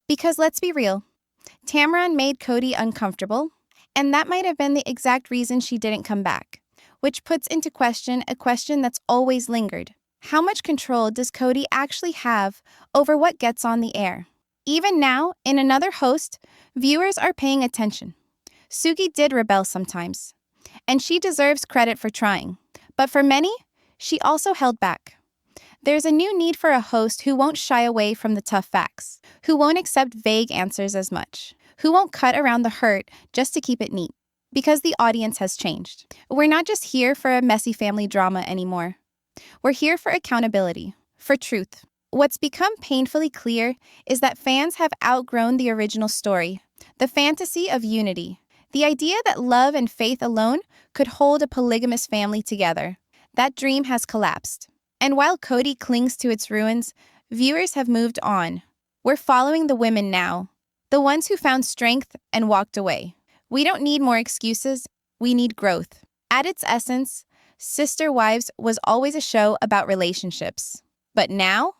Because let's be real, Tamron made Kody uncomfortable, and that might have been the exact reason she didn't come back, which puts into question a question that's always lingered. How much control does Kody actually have over what gets on the air? Even now, in Another Host, viewers are paying attention. Suki did rebel sometimes, and she deserves credit for trying. But for many, she also held back. There's a new need for a host who won't shy away from the tough facts, who won't accept vague answers as much, who won't cut around the hurt just to keep it neat. Because the audience has changed. We're not just here for a messy family drama anymore. We're here for accountability, for truth. What's become painfully clear is that fans have outgrown the original story, the fantasy of unity, the idea that love and faith alone could hold a polygamous family together. That dream has collapsed. And while Kody clings to its ruins, viewers have moved on. We're following the women now, the ones who found strength and walked away. We don't need more excuses, we need growth. At its essence, Sister Wives was always a show about relationships. But now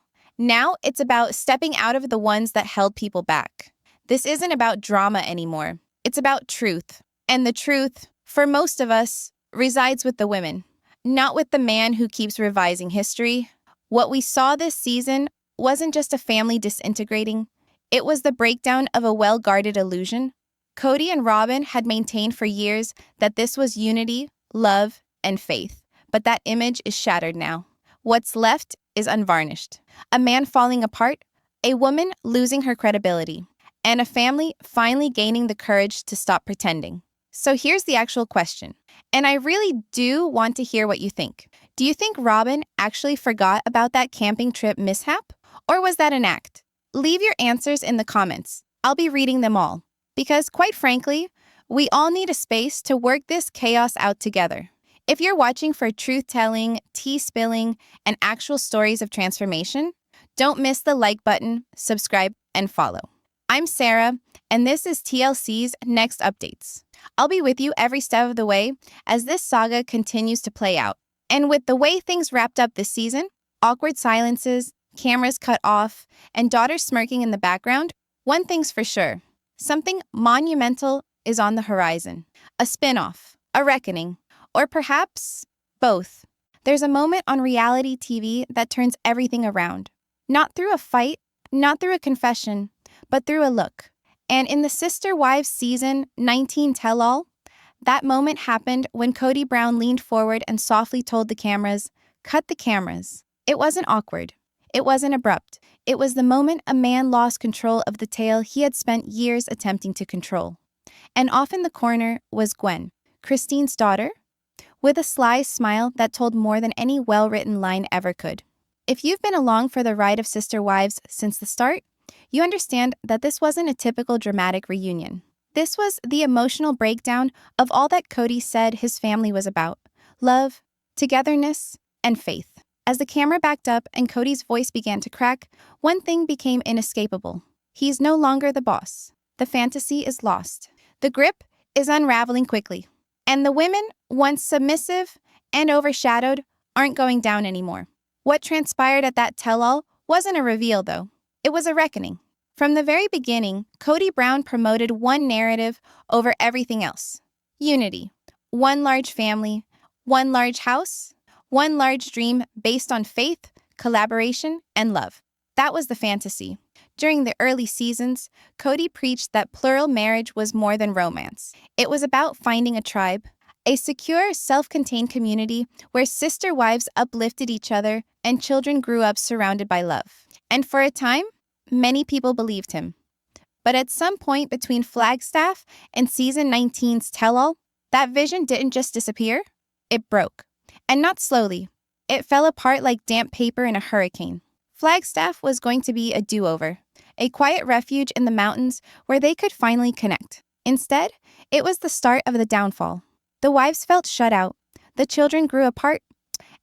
it's about stepping out of the ones that held people back. This isn't about drama anymore. It's about truth. And the truth, for most of us, resides with the women, not with the man who keeps revising history. What we saw this season wasn't just a family disintegrating. It was the breakdown of a well-guarded illusion. Kody and Robyn had maintained for years that this was unity, love, and faith. But that image is shattered now. What's left is unvarnished. A man falling apart, a woman losing her credibility, and a family finally gaining the courage to stop pretending. So here's the actual question, and I really do want to hear what you think. Do you think Robyn actually forgot about that camping trip mishap? Or was that an act? Leave your answers in the comments. I'll be reading them all. Because quite frankly, we all need a space to work this chaos out together. If you're watching for truth-telling, tea-spilling, and actual stories of transformation, don't miss the like button, subscribe, and follow. I'm Sarah, and this is TLC's Next Updates. I'll be with you every step of the way as this saga continues to play out. And with the way things wrapped up this season, awkward silences, cameras cut off, and daughters smirking in the background, one thing's for sure. Something monumental is on the horizon. A spin-off, a reckoning, or perhaps both. There's a moment on reality TV that turns everything around. Not through a fight, not through a confession, but through a look. And in the Sister Wives Season 19 tell-all, that moment happened when Kody Brown leaned forward and softly told the cameras, "Cut the cameras." It wasn't awkward. It wasn't abrupt. It was the moment a man lost control of the tale he had spent years attempting to control. And off in the corner was Gwen, Christine's daughter, with a sly smile that told more than any well-written line ever could. If you've been along for the ride of Sister Wives since the start, you understand that this wasn't a typical dramatic reunion. This was the emotional breakdown of all that Kody said his family was about: love, togetherness, and faith. As the camera backed up and Kody's voice began to crack, one thing became inescapable. He's no longer the boss. The fantasy is lost. The grip is unraveling quickly. And the women, once submissive and overshadowed, aren't going down anymore. What transpired at that tell-all wasn't a reveal, though. It was a reckoning. From the very beginning, Kody Brown promoted one narrative over everything else: unity. One large family, one large house, one large dream based on faith, collaboration, and love. That was the fantasy. During the early seasons, Kody preached that plural marriage was more than romance. It was about finding a tribe, a secure, self-contained community where sister wives uplifted each other and children grew up surrounded by love. And for a time, many people believed him. But at some point between Flagstaff and Season 19's tell-all, that vision didn't just disappear, it broke. And not slowly. It fell apart like damp paper in a hurricane. Flagstaff was going to be a do-over, a quiet refuge in the mountains where they could finally connect. Instead, it was the start of the downfall. The wives felt shut out, the children grew apart,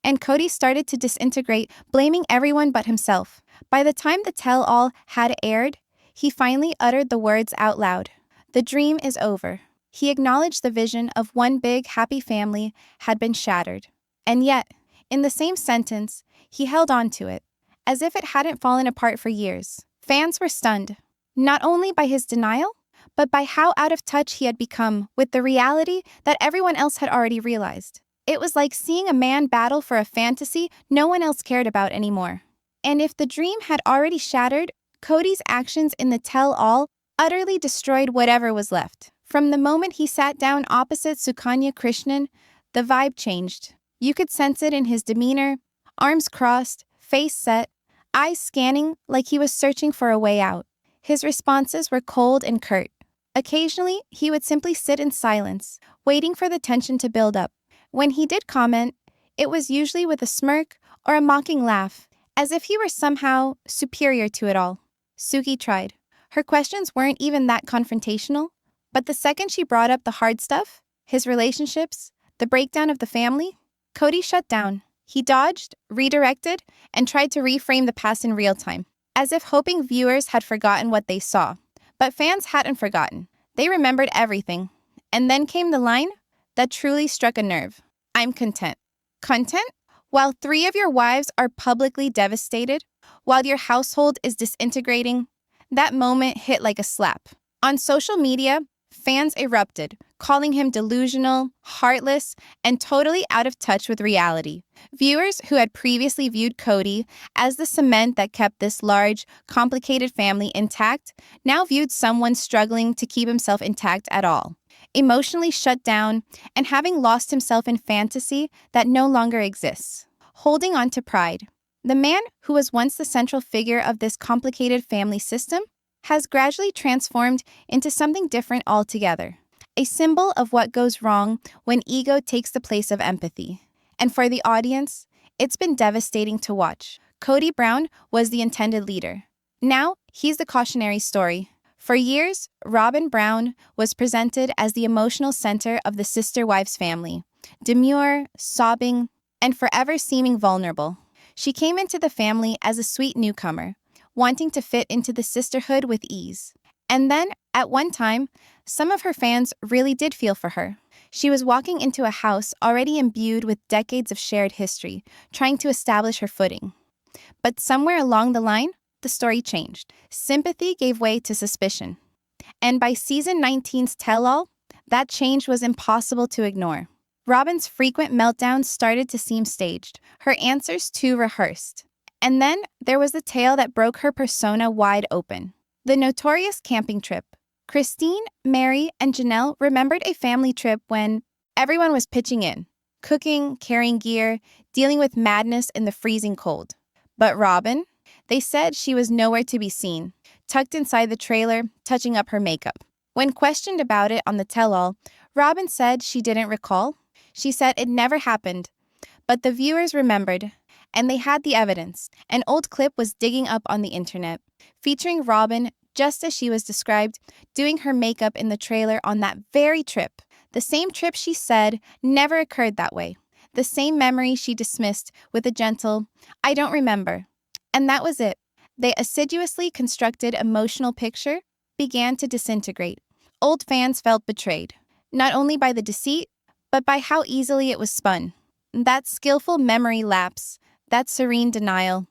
and Kody started to disintegrate, blaming everyone but himself. By the time the tell-all had aired, he finally uttered the words out loud. The dream is over. He acknowledged the vision of one big, happy family had been shattered. And yet, in the same sentence, he held on to it, as if it hadn't fallen apart for years. Fans were stunned. not only by his denial, but by how out of touch he had become with the reality that everyone else had already realized. It was like seeing a man battle for a fantasy no one else cared about anymore. And if the dream had already shattered, Kody's actions in the tell-all utterly destroyed whatever was left. From the moment he sat down opposite Sukanya Krishnan, the vibe changed. You could sense it in his demeanor, arms crossed, face set, eyes scanning like he was searching for a way out. His responses were cold and curt. Occasionally, he would simply sit in silence, waiting for the tension to build up. When he did comment, it was usually with a smirk or a mocking laugh, as if he were somehow superior to it all. Suki tried. Her questions weren't even that confrontational, but the second she brought up the hard stuff, his relationships, the breakdown of the family, Kody shut down. He dodged, redirected, and tried to reframe the past in real time, as if hoping viewers had forgotten what they saw. But fans hadn't forgotten. They remembered everything. And then came the line that truly struck a nerve. I'm content. Content? While 3 of your wives are publicly devastated, while your household is disintegrating, that moment hit like a slap. On social media, fans erupted, calling him delusional, heartless, and totally out of touch with reality. Viewers who had previously viewed Kody as the cement that kept this large, complicated family intact now viewed someone struggling to keep himself intact at all, emotionally shut down, and having lost himself in fantasy that no longer exists. Holding on to pride. The man who was once the central figure of this complicated family system has gradually transformed into something different altogether, a symbol of what goes wrong when ego takes the place of empathy. And for the audience, it's been devastating to watch. Kody Brown was the intended leader. Now, he's the cautionary story. For years, Robyn Brown was presented as the emotional center of the sister-wives family, demure, sobbing, and forever seeming vulnerable. She came into the family as a sweet newcomer, wanting to fit into the sisterhood with ease. And then, at one time, some of her fans really did feel for her. She was walking into a house already imbued with decades of shared history, trying to establish her footing. But somewhere along the line, the story changed. Sympathy gave way to suspicion. And by season 19's tell-all, that change was impossible to ignore. Robyn's frequent meltdowns started to seem staged, her answers too rehearsed. And then there was the tale that broke her persona wide open. The notorious camping trip. Christine, Meri, and Janelle remembered a family trip when everyone was pitching in, cooking, carrying gear, dealing with madness in the freezing cold. But Robyn? They said she was nowhere to be seen, tucked inside the trailer, touching up her makeup. When questioned about it on the tell-all, Robyn said she didn't recall. She said it never happened. But the viewers remembered, and they had the evidence. An old clip was digging up on the internet, featuring Robyn, just as she was described, doing her makeup in the trailer on that very trip. The same trip she said never occurred that way. The same memory she dismissed with a gentle, I don't remember. And that was it. The assiduously constructed emotional picture began to disintegrate. Old fans felt betrayed, not only by the deceit, but by how easily it was spun. That skillful memory lapse, that serene denial,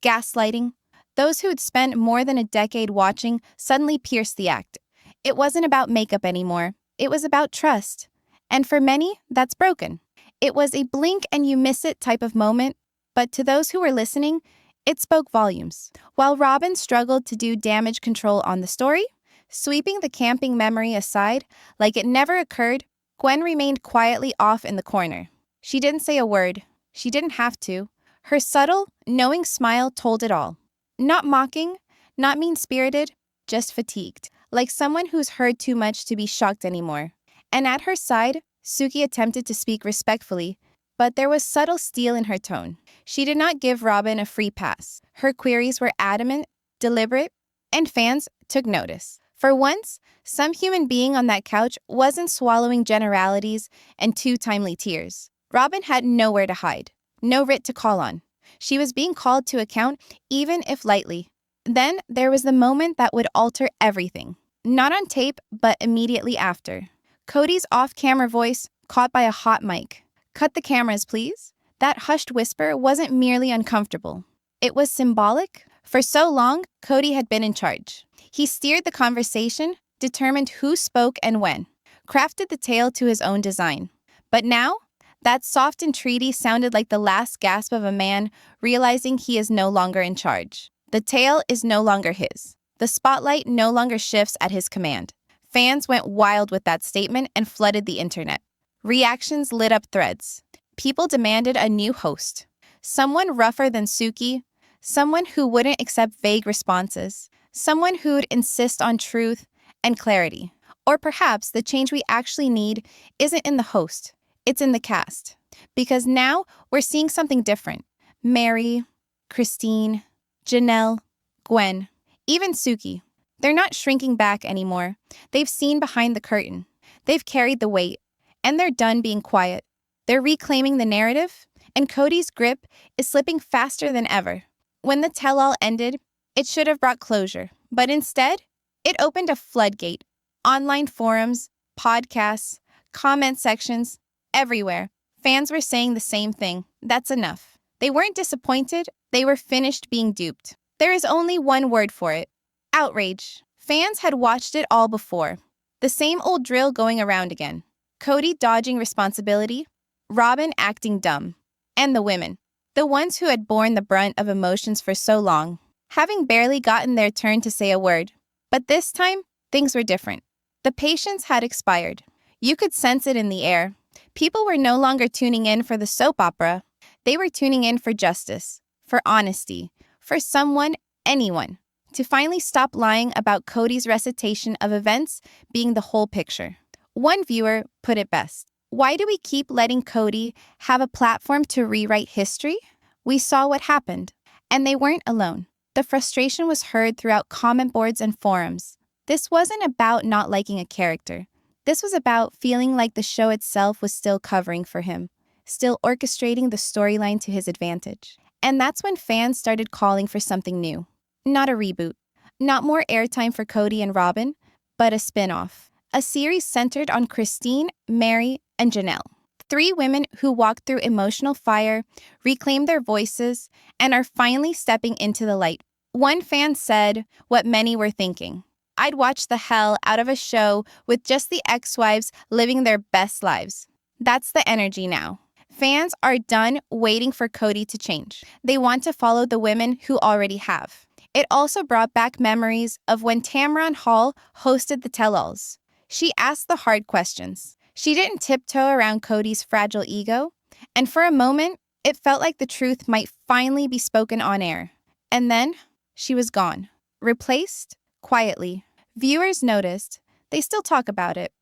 gaslighting, those who had spent more than a decade watching suddenly pierced the act. It wasn't about makeup anymore. It was about trust. And for many, that's broken. It was a blink and you miss it type of moment, but to those who were listening, it spoke volumes. While Robyn struggled to do damage control on the story, sweeping the camping memory aside like it never occurred, Gwen remained quietly off in the corner. She didn't say a word. She didn't have to. Her subtle, knowing smile told it all. Not mocking, not mean-spirited, just fatigued, like someone who's heard too much to be shocked anymore. And at her side, Suki attempted to speak respectfully, but there was subtle steel in her tone. She did not give Robyn a free pass. Her queries were adamant, deliberate, and fans took notice. For once, some human being on that couch wasn't swallowing generalities and 2 timely tears. Robyn had nowhere to hide, no writ to call on. She was being called to account, even if lightly. Then there was the moment that would alter everything. Not on tape, but immediately after. Kody's off-camera voice caught by a hot mic. Cut the cameras, please. That hushed whisper wasn't merely uncomfortable. It was symbolic. For so long, Kody had been in charge. He steered the conversation, determined who spoke and when, crafted the tale to his own design. But now, that soft entreaty sounded like the last gasp of a man realizing he is no longer in charge. The tale is no longer his. The spotlight no longer shifts at his command. Fans went wild with that statement and flooded the internet. Reactions lit up threads. People demanded a new host. Someone rougher than Suki, someone who wouldn't accept vague responses, someone who'd insist on truth and clarity. Or perhaps the change we actually need isn't in the host, it's in the cast. Because now we're seeing something different. Meri, Christine, Janelle, Gwen, even Suki. They're not shrinking back anymore. They've seen behind the curtain. They've carried the weight. And they're done being quiet. They're reclaiming the narrative, and Kody's grip is slipping faster than ever. When the tell-all ended, it should have brought closure. But instead, it opened a floodgate. Online forums, podcasts, comment sections, everywhere. Fans were saying the same thing. That's enough. They weren't disappointed. They were finished being duped. There is only one word for it. Outrage. Fans had watched it all before. The same old drill going around again. Kody dodging responsibility, Robyn acting dumb, and the women, the ones who had borne the brunt of emotions for so long, having barely gotten their turn to say a word. But this time, things were different. The patience had expired. You could sense it in the air. People were no longer tuning in for the soap opera. They were tuning in for justice, for honesty, for someone, anyone, to finally stop lying about Kody's recitation of events being the whole picture. One viewer put it best. Why do we keep letting Kody have a platform to rewrite history? We saw what happened, and they weren't alone. The frustration was heard throughout comment boards and forums. This wasn't about not liking a character. This was about feeling like the show itself was still covering for him, still orchestrating the storyline to his advantage. And that's when fans started calling for something new. Not a reboot. Not more airtime for Kody and Robyn, but a spin-off. A series centered on Christine, Meri, and Janelle. 3 women who walked through emotional fire, reclaimed their voices, and are finally stepping into the light. One fan said what many were thinking. I'd watch the hell out of a show with just the ex-wives living their best lives. That's the energy now. Fans are done waiting for Kody to change. They want to follow the women who already have. It also brought back memories of when Tamron Hall hosted the tell-alls. She asked the hard questions. She didn't tiptoe around Kody's fragile ego. And for a moment, it felt like the truth might finally be spoken on air. And then, she was gone. Replaced, quietly. Viewers noticed. They still talk about it.